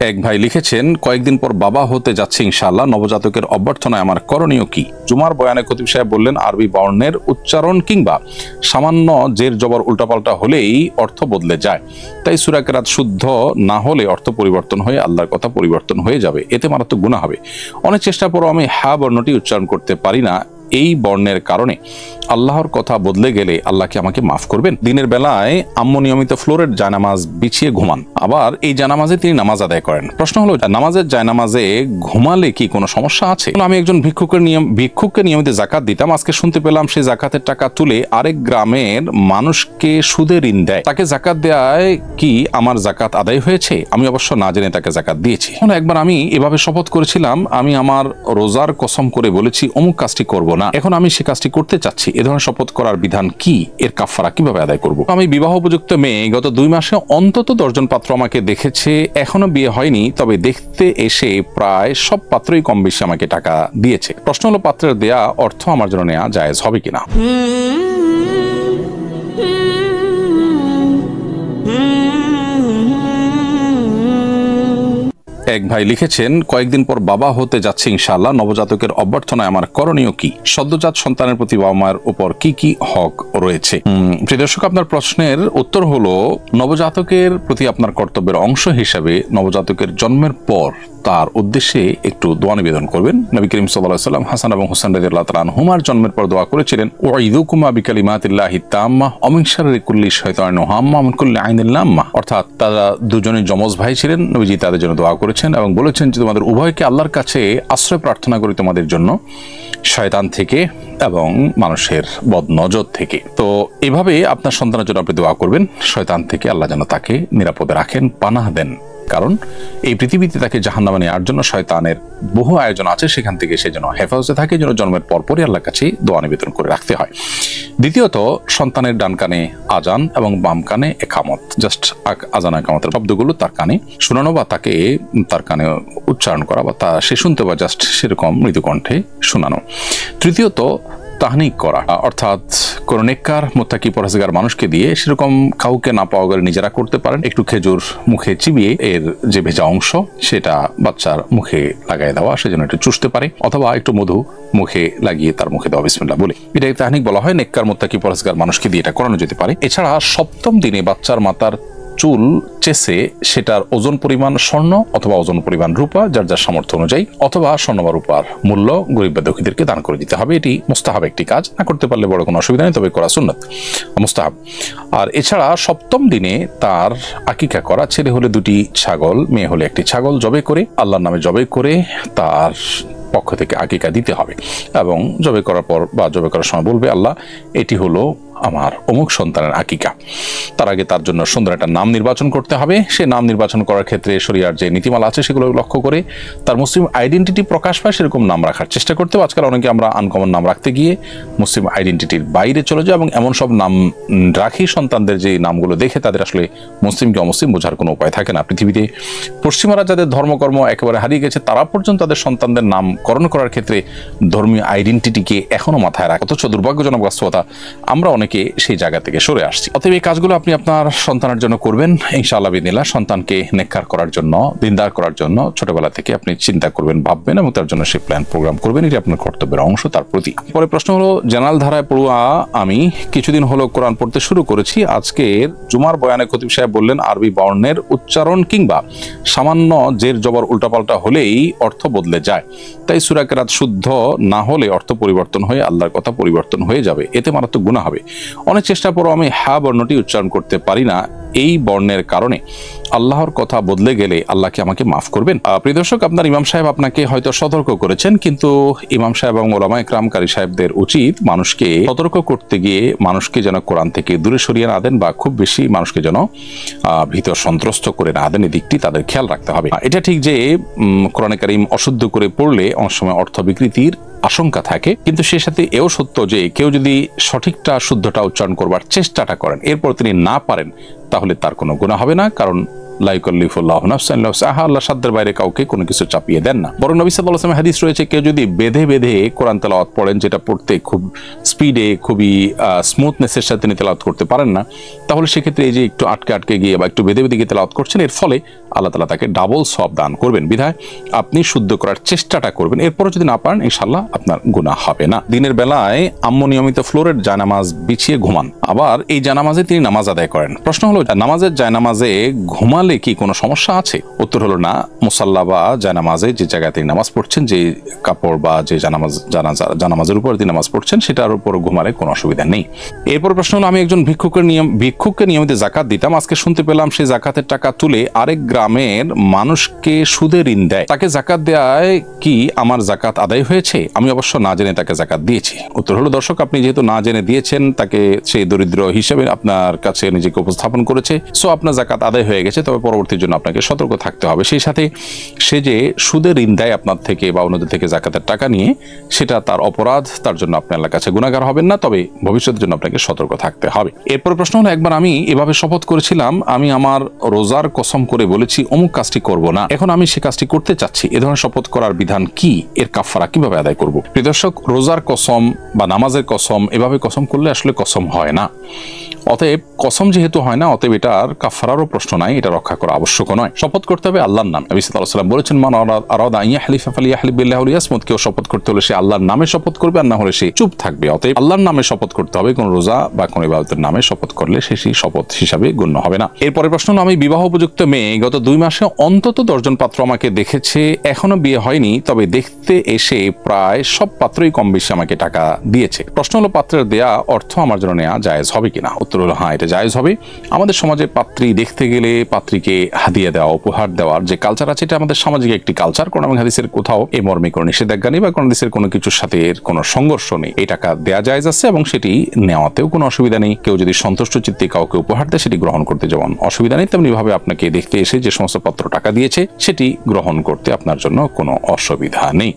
এক ভাই লিখেছেন, কয়েকদিন পর বাবা হতে যাচ্ছে ইনশাআল্লাহ, নবজাতকের অভ্যর্থনায় আমার করণীয় কি? জুমার বয়ানে খতিব সাহেব বললেন আরবি বর্ণের উচ্চারণ কিংবা সামান্য জের জবর উল্টাপাল্টা হলেই অর্থ বদলে যায়, তাই সূরা কেরাত শুদ্ধ না হলে অর্থ পরিবর্তন হয়ে আল্লাহর কথা পরিবর্তন হয়ে যাবে, এতে মারাত্মক গুনাহ হবে। অনেক চেষ্টার পরও আমি হা বর্ণটি উচ্চারণ করতে পারি না, এই বর্ণের কারণে আল্লাহর কথা বদলে গেলে আল্লাহ কি আমাকে মাফ করবেন? দিনের বেলায় আম্মু নিয়মিত ফ্লোরের জায়নামাজ বিছিয়ে ঘুমান, আবার এই জায়নামাজে তিনি নামাজ আদায় করেন। প্রশ্ন হলো, নামাজের জায়নামাজে ঘুমালে কি কোনো সমস্যা আছে? আমি একজন ভিক্ষুককে নিয়মিত জাকাত দিতাম, আজকে শুনতে পেলাম সেই জাকাতের টাকা তুলে আরেক গ্রামের মানুষকে সুদে ঋণ দেয়, তাকে জাকাত দেয় কি আমার জাকাত আদায় হয়েছে? আমি অবশ্য না জেনে তাকে জাকাত দিয়েছি। একবার আমি এভাবে শপথ করেছিলাম, আমি আমার রোজার কসম করে বলেছি অমুক কাজটি করব না, এখন আমি সে কাজটি করতে চাচ্ছি, এ ধরনের শপথ করার বিধান কি? এর কাফারা কিভাবে আদায় করব? আমি বিবাহ উপযুক্ত মেয়ে, গত 2 মাসে অন্তত 10 জন পাত্র আমাকে দেখেছে, এখনো বিয়ে হয়নি, তবে দেখতে এসে প্রায় সব পাত্রই কম বেশি আমাকে টাকা দিয়েছে। প্রশ্ন হলো, পাত্রের দেয়া অর্থ আমার জন্য নেওয়া জায়েজ হবে কিনা? এক ভাই লিখেছেন, কয়েকদিন পর বাবা হতে যাচ্ছে ইনশাআল্লাহ, নবজাতকের অভ্যর্থনায় আমার করণীয় কি? সদ্যজাত সন্তানের প্রতি বাবা মায়ের উপর কি কি হক রয়েছে? প্রিয় দর্শক, আপনার প্রশ্নের উত্তর হলো, নবজাতকের প্রতি আপনার কর্তব্যের অংশ হিসেবে নবজাতকের জন্মের পর তার উদ্দেশ্যে একটু দোয়া নিবেদন করবেন। নবী করিম সাল্লাল্লাহু আলাইহি ওয়াসাল্লাম হাসান এবং হুসাইন রাদিয়াল্লাহু তাআলা আনহুমার জন্মের পর দোয়া করেছিলেন, ওয়াইদুকুমা বিকালিমাতিল্লাহি তাম্মাহ ওয়া মিন শাররি কুল্লি শাইতানিন হাম্মা ওয়া মিন কুল্লি আইনিন লাম্মা। অর্থাৎ তারা দুজনেই যমজ ভাই ছিলেন, নবীজি তাদের জন্য দোয়া করেছেন এবং বলেছেন যে তোমাদের উভয়কে আল্লাহর কাছে আশ্রয় প্রার্থনা করি তোমাদের জন্য শয়তান থেকে এবং মানুষের বদনজর থেকে। তো এভাবে আপনার সন্তানের জন্য আপনি দোয়া করবেন, শয়তান থেকে আল্লাহ যেন তাকে নিরাপদে রাখেন, পানাহ দেন, কারণ এই পৃথিবীতে তাকে জাহান্নামে নেওয়ার জন্য শয়তানের বহু আয়োজন আছে, সেখান থেকে সে যেন হেফাজতে থাকে, যেন জন্মের পরপরই আল্লাহর কাছে দোয়া নিবেদন করে রাখতে হয়। দ্বিতীয়ত, সন্তানের ডান কানে আজান এবং বাম কানে একামত, জাস্ট আজান একামতের শব্দগুলো তার কানে শোনানো বা তাকে তার কানে উচ্চারণ করা বা তা সে শুনতে বা জাস্ট সেরকম মৃদু কণ্ঠে শোনানো। তৃতীয়ত, তাহনিক করা, অর্থাৎ কোন নেককার মুত্তাকি পরহেজগার মানুষকে দিয়ে সেরকম কাউকে না পাওয়া গেলে নিজেরা করতে পারেন, একটু খেজুর মুখে চিবিয়ে এর যে ভেজা অংশ সেটা বাচ্চার মুখে লাগাই দেওয়া, সেজন্য একটু চুষতে পারে, অথবা একটু মধু মুখে লাগিয়ে তার মুখে দেওয়া বিসমিল্লাহ বলে, এটাকে তাহনিক বলা হয়। নেককার মুত্তাকি পরহেজগার মানুষকে দিয়ে এটা করানো যেতে পারে। এছাড়া 7ম দিনে বাচ্চার মাথার চুল চেসে সেটার ওজন পরিমাণ স্বর্ণ অথবা ওজন পরিমাণ রূপা, যার যার সামর্থ্য অনুযায়ী, অথবা স্বর্ণ বা রূপার মূল্য গরিব বা দুঃখীদেরকে দান করে দিতে হবে। এটি মুস্তাহাব একটি কাজ, না করতে পারলে বড় কোনো অসুবিধা নেই, তবে করা সুন্নাত, মুস্তাহাব। আর এছাড়া 7ম দিনে তার আকিকা করা, ছেলে হলে 2টি ছাগল, মেয়ে হলে 1টি ছাগল জবে করে আল্লাহর নামে জবে করে তার পক্ষ থেকে আকিকা দিতে হবে এবং জবে করার পর বা জবে করার সময় বলবে, আল্লাহ এটি হলো আমার অমুক সন্তানের আকিকা। তার আগে তার জন্য সুন্দর একটা নাম নির্বাচন করতে হবে। সে নাম নির্বাচন করার ক্ষেত্রে শরিয়ার যে নীতিমালা আছে সেগুলো লক্ষ্য করে তার মুসলিম আইডেন্টিটি প্রকাশ পায় সেরকম নাম রাখার চেষ্টা করতে হবে। আজকাল অনেকে আমরা আনকমন নাম রাখতে গিয়ে মুসলিম আইডেন্টিটির বাইরে চলে যায় এবং এমন সব নাম রাখি সন্তানদের যে নামগুলো দেখে তাদের আসলে মুসলিম কি অমুসলিম বোঝার কোনো উপায় থাকে না। পৃথিবীতে পশ্চিমারা যাদের ধর্মকর্ম একেবারে হারিয়ে গেছে তারা পর্যন্ত তাদের সন্তানদের নামকরণ করার ক্ষেত্রে ধর্মীয় আইডেন্টিটিকে এখনো মাথায় রাখে, অথচ দুর্ভাগ্যজনক বাস্তবতা আমরা অনেকে সেই জায়গা থেকে সরে আসছি। অতএব এই কাজগুলো আপনি আপনার সন্তানের জন্য করবেন ইনশাআল্লাহ বিদিনিল্লাহ। সন্তানকে নেককার করার জন্য, দিনদার করার জন্য ছোটবেলা থেকে আপনি চিন্তা করবেন, ভাববেন এবং তার জন্য সেই প্ল্যান প্রোগ্রাম করবেন, এটি আপনার কর্তব্যের অংশ তার প্রতি। পরে প্রশ্ন হলো, জেনারেল ধারায় পড়ুয়া আমি কিছুদিন হলো কোরআন পড়তে শুরু করেছি, আজকের জুমার বয়ানে খতিব সাহেব বললেন আরবি বর্ণের উচ্চারণ কিংবা সামান্য জের জবর উল্টাপাল্টা হলেই অর্থ বদলে যায়, তাই সূরা কেরাত শুদ্ধ না হলে অর্থ পরিবর্তন হয়ে আল্লাহর কথা পরিবর্তন হয়ে যাবে, এতে মারাত্মক গুনাহ হবে। অনেক চেষ্টা পরও আমি হা বর্ণটি উচ্চারণ করতে পারি না, এই বর্ণের কারণে আল্লাহর কথা বদলে গেলে আল্লাহ কি আমাকে মাফ করবেন? প্রিয় দর্শক, আপনার ইমাম সাহেব আপনাকে হয়তো সতর্ক করেছেন, কিন্তু ইমাম সাহেব এবং ওলামায়ে কেরাম কারি সাহেবদের উচিত মানুষকে সতর্ক করতে গিয়ে মানুষকে যেন কোরআন থেকে দূরে সরিয়ে না দেন বা খুব বেশি মানুষকে যেন ভীত সন্ত্রস্ত করে না দেন, এই দিকটি তাদের খেয়াল রাখতে হবে। এটা ঠিক যে কোরআনে কারীম অশুদ্ধ করে পড়লে অনেক সময় অর্থ বিকৃতির আশঙ্কা থাকে, কিন্তু সে সাথে এও সত্য যে কেউ যদি সঠিকটা শুদ্ধটা উচ্চারণ করবার চেষ্টাটা করেন এরপর তিনি না পারেন তাহলে তার কোনো গুনাহ হবে না, কারণ লা ইউকাল্লিফুল্লাহু নাফসান ইল্লা উসআহা, আল্লাহ সাধ্যের বাইরে কাউকে কোনো কিছু চাপিয়ে দেন না। বরং নবী সাল্লাল্লাহু আলাইহি ওয়াসাল্লাম হাদিস রয়েছে, কেউ যদি বেঁধে বেঁধে কোরআন তেলাওয়াত পড়েন, যেটা পড়তে খুব স্পিডে, খুবই স্মুথনেসের সাথে তিনি তেলাওয়াত করতে পারেন না, তাহলে সেক্ষেত্রে এই যে একটু আটকে আটকে গিয়ে বা একটু বেঁধে বেঁধে গিয়ে তেলাওয়াত করছেন, এর ফলে আল্লাহ তাআলা তাকে ডাবল সওয়াব দান করবেন। বিধায় আপনি শুদ্ধ করার চেষ্টাটা করবেন, এরপরে যদি না পারেন ইনশাআল্লাহ আপনার গুনাহ হবে না। দিনের বেলায় আম্মু নিয়মিত ফ্লোরের জায়নামাজ বিছিয়ে ঘুমান, আবার এই জায়নামাজে তিনি নামাজ আদায় করেন। প্রশ্ন হলো, নামাজের জায়নামাজে ঘুমালে কি কোনো সমস্যা আছে? উত্তর হলো না। মুসাল্লা বা জায়নামাজে যে জায়গায় তিনি নামাজ পড়ছেন, যে কাপড় বা যে জানামাজের উপর তিনি নামাজ পড়ছেন, সেটার উপর ঘুমালে কোনো অসুবিধা নেই। এরপর প্রশ্ন হলো, আমি একজন ভিক্ষুককে নিয়মিত জাকাত দিতাম, আজকে শুনতে পেলাম সেই জাকাতের টাকা তুলে আরেক গ্রামের মানুষকে সুদে ঋণ দেয়, তাকে জাকাত দেয় কি আমার জাকাত আদায় হয়েছে? আমি অবশ্য না জেনে তাকে জাকাত দিয়েছি। উত্তর হলো, দর্শক, আপনি যেহেতু না জেনে দিয়েছেন, তাকে সেই দরিদ্র হিসেবে আপনার কাছে নিজেকে উপস্থাপন করেছে, সো আপনার জাকাত আদায় হয়ে গেছে। তবে পরবর্তীর জন্য আপনাকে সতর্ক থাকতে হবে। সেই সাথে সে যে সুদে ঋণ দেয় আপনার থেকে বা অন্যদের থেকে জাকাতের টাকা নিয়ে, সেটা তার অপরাধ, তার জন্য আপনি আল্লাহর কাছে গুনাহগার হবেন না, তবে ভবিষ্যতের জন্য আপনাকে সতর্ক থাকতে হবে। এরপর প্রশ্ন হলো, একবার আমি এভাবে শপথ করেছিলাম, আমি আমার রোজার কসম করে বলেছি অমুক কাজটি করব না, এখন আমি সে কাজটি করতে চাচ্ছি, এ ধরনের শপথ করার বিধান কি? এর কাফারা কিভাবে আদায় করব? প্রিয় দর্শক, রোজার কসম বা নামাজের কসম, এভাবে কসম করলে আসলে কসম হয় না। অতএব কসম যেহেতু হয় না, অতএব এটার কাফারারও প্রশ্ন নাই, এটা রক্ষা করা আবশ্যক নয়। শপথ করতে হবে আল্লাহর নামে। নবী সাল্লাল্লাহু আলাইহি ওয়াসাল্লাম বলেছেন, মান আরাদা আন ইয়াহলিফা ফালিয়াহলিফ বিল্লাহি ওয়া লিয়াসমুত, কেউ শপথ করতে হলে সে আল্লাহর নামে শপথ করবে, আর না হলে সে চুপ থাকবে। অতএব আল্লাহর নামে শপথ করতে হবে, কোন রোজা বা কোন ইবাদতের নামে শপথ করলে সেই শপথ হিসাবে গণ্য হবে না। এরপরে প্রশ্ন হলো, আমি বিবাহ উপযুক্ত মেয়ে, গত 2 মাসে অন্তত 10 জন পাত্র আমাকে দেখেছে, এখনো বিয়ে হয়নি, তবে দেখতে এসে প্রায় সব পাত্রই কম বেশি আমাকে টাকা দিয়েছে। প্রশ্ন হলো, পাত্রের দেয়া অর্থ আমার জন্য নেওয়া জায়েজ হবে কিনা? উত্তর হলো হ্যাঁ, এটা জায়েজ হবে। আমাদের সমাজে পাত্রী দেখতে গেলে পাত্রীকে হাদিয়া দেওয়া, উপহার দেওয়ার যে কালচার আছে, এটা আমাদের সামাজিক একটি কালচার। কোন হাদিসের কোথাও এই মর্মে কোনো নিষেধাজ্ঞা নেই বা কোন হাদিসের কোনো কিছুর সাথে এর কোনো সংঘর্ষ নেই। এই টাকা দেয়া জায়েজ আছে এবং সেটি নেওয়াতেও কোনো অসুবিধা নেই। কেউ যদি সন্তুষ্ট চিত্তে কাউকে উপহার দেয়, সেটি গ্রহণ করতে যেমন অসুবিধা নেই, তেমনি ভাবে আপনাকে দেখতে এসে যে সমস্ত পাত্র টাকা দিয়েছে, সেটি গ্রহণ করতে আপনার জন্য কোনো অসুবিধা নেই।